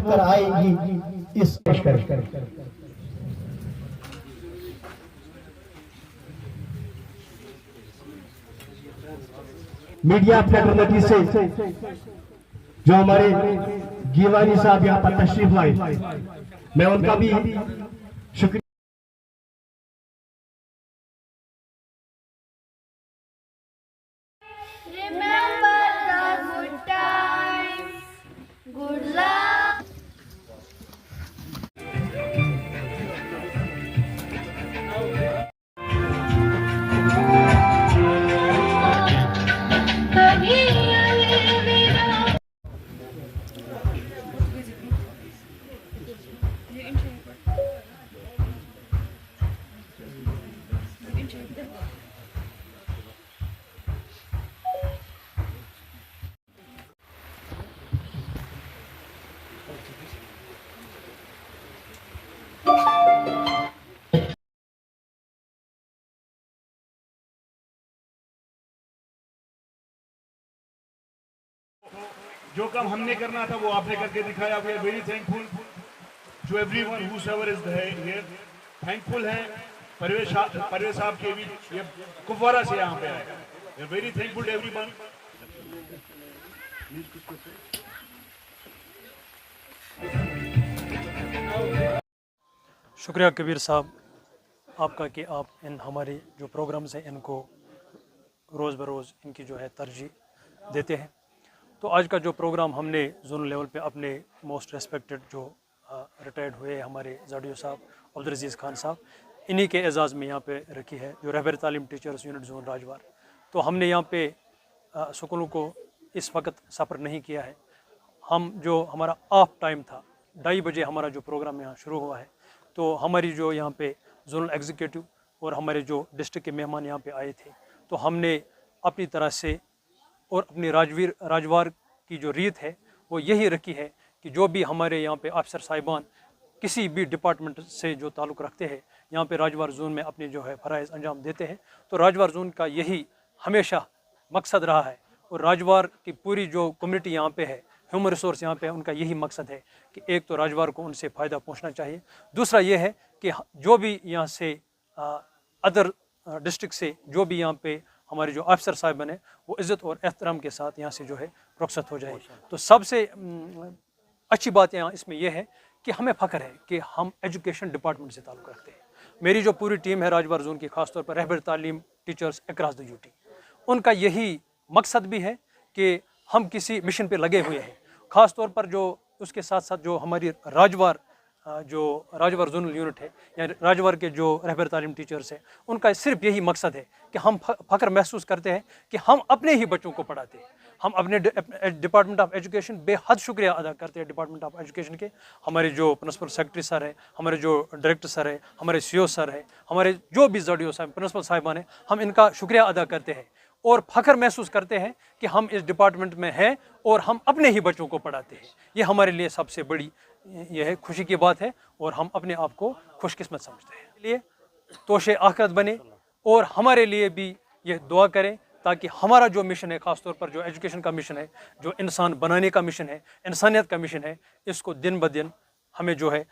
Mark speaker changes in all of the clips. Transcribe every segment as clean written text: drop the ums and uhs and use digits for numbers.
Speaker 1: کر آئے گی اس میڈیا فیڈرلٹی سے جو ہمارے گیوانی صاحب یہاں پر تشریف لائے، میں ان کا بھی شکریہ
Speaker 2: Remember the good times, good luck.
Speaker 3: جو کام ہم نے کرنا تھا وہ آپ نے کر کے دکھایا. We are very thankful to everyone whosoever is here. thankful ہیں پرویز صاحب کے بھی یہ کپوارہ سے یہاں پہ آئے. We are very thankful to everyone.
Speaker 4: شکریہ کبیر صاحب آپ کا کہ آپ ان ہمارے جو پروگرامز ہیں ان کو روز بروز ان کی جو ہے ترجیح دیتے ہیں. تو آج کا جو پروگرام ہم نے زونل لیول پہ اپنے موسٹ ریسپیکٹڈ جو ریٹائرڈ ہوئے ہمارے زاڈیو صاحب عبدالعزیز خان صاحب انہی کے اعزاز میں یہاں پہ رکھی ہے جو رہبر تعلیم ٹیچرز یونٹ زون راجوار. تو ہم نے یہاں پہ اسکولوں کو اس وقت سفر نہیں کیا ہے. ہم جو ہمارا آف ٹائم تھا 2:30 بجے ہمارا جو پروگرام یہاں شروع ہوا ہے. تو ہماری جو یہاں پہ زونل ایگزیکٹو اور ہمارے جو ڈسٹرکٹ کے مہمان یہاں پہ آئے تھے تو ہم نے اپنی طرح سے اور اپنی راجوار کی جو ریت ہے وہ یہی رکھی ہے کہ جو بھی ہمارے یہاں پہ افسر صاحبان کسی بھی ڈپارٹمنٹ سے جو تعلق رکھتے ہیں یہاں پہ راجوار زون میں اپنے جو ہے فرائض انجام دیتے ہیں. تو راجوار زون کا یہی ہمیشہ مقصد رہا ہے اور راجوار کی پوری جو کمیونٹی یہاں پہ ہے ہیومن ریسورس یہاں پہ ان کا یہی مقصد ہے کہ ایک تو راجوار کو ان سے فائدہ پہنچنا چاہیے. دوسرا یہ ہے کہ جو بھی یہاں سے ادر ڈسٹرکٹ سے جو بھی یہاں پہ ہمارے جو افسر صاحبان ہیں وہ عزت اور احترام کے ساتھ یہاں سے جو ہے رخصت ہو جائے. تو سب سے اچھی بات یہاں اس میں یہ ہے کہ ہمیں فخر ہے کہ ہم ایجوکیشن ڈپارٹمنٹ سے تعلق رکھتے ہیں. میری جو پوری ٹیم ہے راجوار زون کی خاص طور پر رہبر تعلیم ٹیچرز اکراس دا یوٹی ان کا یہی مقصد بھی ہے کہ ہم کسی مشن پہ لگے ہوئے ہیں. خاص طور پر جو اس کے ساتھ ساتھ جو ہماری راجوار زونل یونٹ ہے یا راجوار کے جو رہبر تعلیم ٹیچرز ہیں ان کا صرف یہی مقصد ہے کہ ہم فخر محسوس کرتے ہیں کہ ہم اپنے ہی بچوں کو پڑھاتے ہیں. ہم اپنے ڈپارٹمنٹ آف ایجوکیشن بے حد شکریہ ادا کرتے ہیں ڈپارٹمنٹ آف ایجوکیشن کے. ہمارے جو پرنسپل سیکرٹری سر ہیں ہمارے جو ڈائریکٹر سر ہیں ہمارے سی او سر ہیں ہمارے جو بھی زاڈیو صاحب پرنسپل صاحبان ہیں ہم ان کا شکریہ ادا کرتے ہیں اور فخر محسوس کرتے ہیں کہ ہم اس ڈپارٹمنٹ میں ہیں اور ہم اپنے ہی بچوں کو پڑھاتے ہیں. یہ ہمارے لیے سب سے بڑی یہ ہے خوشی کی بات ہے اور ہم اپنے آپ کو خوش قسمت سمجھتے ہیں. اس لیے توشے آخرت بنے اور ہمارے لیے بھی یہ دعا کریں تاکہ ہمارا جو مشن ہے خاص طور پر جو ایجوکیشن کا مشن ہے جو انسان بنانے کا مشن ہے انسانیت کا مشن ہے اس کو دن بدن ہمیں جو ہے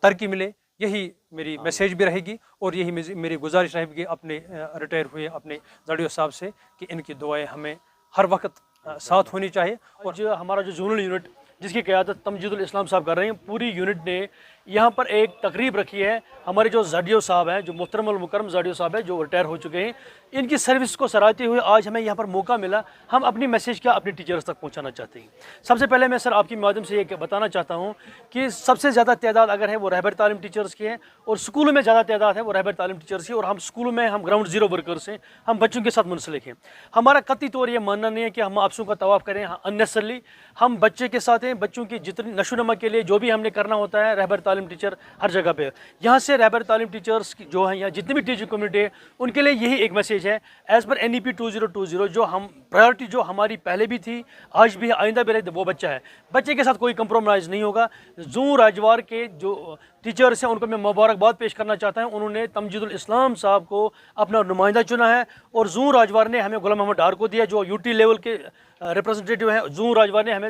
Speaker 4: ترقی ملے. یہی میری میسیج بھی رہے گی اور یہی میری گزارش رہے گی اپنے ریٹائر ہوئے اپنے زاڈیو صاحب سے کہ ان کی دعائیں ہمیں ہر وقت ساتھ ہونی چاہیے.
Speaker 5: اور جو ہمارا جو زونل یونٹ جس کی قیادت تمجید الاسلام صاحب کر رہے ہیں پوری یونٹ نے یہاں پر ایک تقریب رکھی ہے. ہمارے جو زاڈیو صاحب ہیں جو محترم المکرم زاڈیو صاحب ہیں جو ریٹائر ہو چکے ہیں ان کی سروس کو سراہتے ہوئے آج ہمیں یہاں پر موقع ملا. ہم اپنی میسیج کیا اپنی ٹیچرز تک پہنچانا چاہتے ہیں. سب سے پہلے میں سر آپ کی مادھیم سے یہ بتانا چاہتا ہوں کہ سب سے زیادہ تعداد اگر ہے وہ رہبر تعلیم ٹیچرز کی ہے اور اسکولوں میں زیادہ تعداد ہے وہ رہبر تعلیم ٹیچرز کی اور ہم اسکولوں میں ہم گراؤنڈ زیرو ورکرز ہیں. ہم بچوں کے ساتھ منسلک ہیں. ہمارا قطعی طور یہ ماننا نہیں ہے کہ ہم آپسوں کا طواف کریں اننیسرلی. ہم بچے کے ساتھ ہیں. بچوں کی جتنی نشو و نما کے لیے جو بھی ہم نے کرنا ہوتا ہے رہبر تعلیم ٹیچر ہر جگہ پہ یہاں سے رہبر تعلیم ٹیچرز جو ہیں یا جتنی بھی ٹیچنگ کمیونٹی ہے ان کے لیے یہی ایک میسیج ہے ایز پر NEP 2020 جو ہم پرائیورٹی جو ہماری پہلے بھی تھی آج بھی آئندہ بھی رہے وہ بچہ ہے. بچے کے ساتھ کوئی کمپرومائز نہیں ہوگا. زون راجوار کے جو ٹیچرز ہیں ان کو میں مبارکباد پیش کرنا چاہتا ہوں. انہوں نے تمجید الاسلام صاحب کو اپنا نمائندہ چنا ہے اور زون راجوار نے ہمیں غلام محمد ڈار کو دیا جو UT لیول کے ریپرزنٹیٹیو ہیں. زون راجوار نے ہمیں